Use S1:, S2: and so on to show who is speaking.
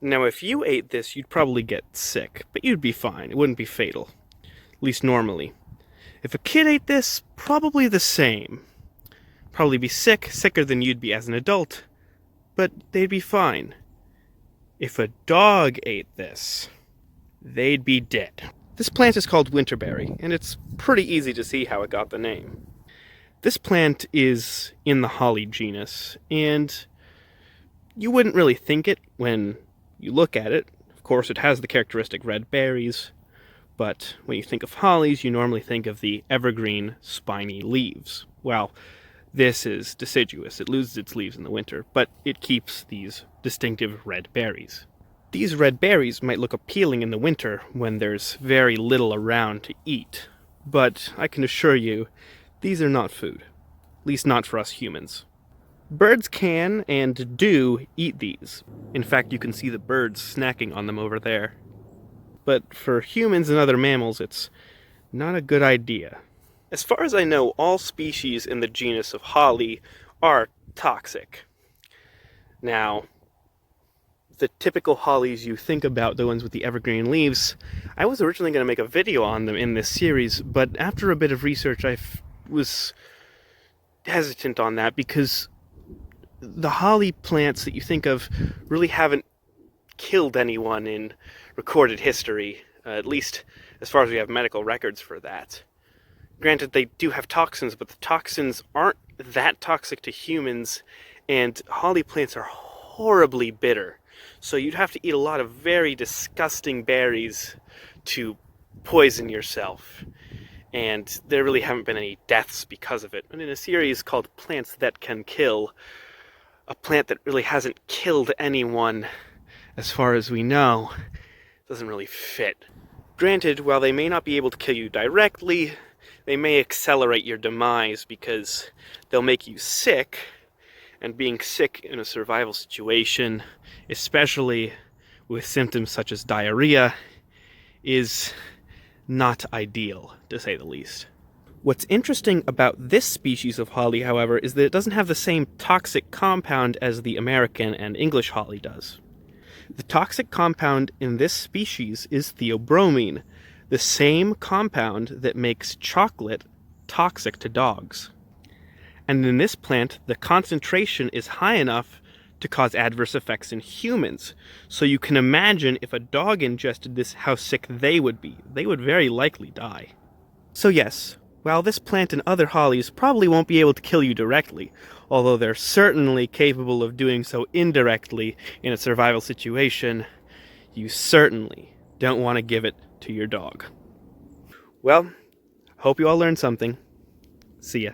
S1: Now, if you ate this, you'd probably get sick, but you'd be fine. It wouldn't be fatal, at least normally. If a kid ate this, probably the same. Probably be sick, sicker than you'd be as an adult, but they'd be fine. If a dog ate this, they'd be dead. This plant is called Winterberry, and it's pretty easy to see how it got the name. This plant is in the holly genus, and you wouldn't really think it when you look at it. Of course, it has the characteristic red berries, but when you think of hollies, you normally think of the evergreen, spiny leaves. Well, this is deciduous. It loses its leaves in the winter, but it keeps these distinctive red berries. These red berries might look appealing in the winter when there's very little around to eat, but I can assure you, these are not food. At least not for us humans. Birds can and do eat these. In fact, you can see the birds snacking on them over there. But for humans and other mammals, it's not a good idea. As far as I know, all species in the genus of holly are toxic. Now, the typical hollies you think about, the ones with the evergreen leaves, I was originally going to make a video on them in this series, but after a bit of research I was hesitant on that because the holly plants that you think of really haven't killed anyone in recorded history, at least as far as we have medical records for that. Granted, they do have toxins, but the toxins aren't that toxic to humans, and holly plants are horribly bitter. So you'd have to eat a lot of very disgusting berries to poison yourself. And there really haven't been any deaths because of it. And in a series called Plants That Can Kill, a plant that really hasn't killed anyone, as far as we know, doesn't really fit. Granted, while they may not be able to kill you directly, they may accelerate your demise because they'll make you sick, and being sick in a survival situation, especially with symptoms such as diarrhea, is not ideal, to say the least. What's interesting about this species of holly, however, is that it doesn't have the same toxic compound as the American and English holly does. The toxic compound in this species is theobromine, the same compound that makes chocolate toxic to dogs. And in this plant, the concentration is high enough to cause adverse effects in humans. So you can imagine if a dog ingested this, how sick they would be. They would very likely die. So yes, while this plant and other hollies probably won't be able to kill you directly, although they're certainly capable of doing so indirectly in a survival situation, you certainly don't want to give it to your dog. Well, hope you all learned something. See ya.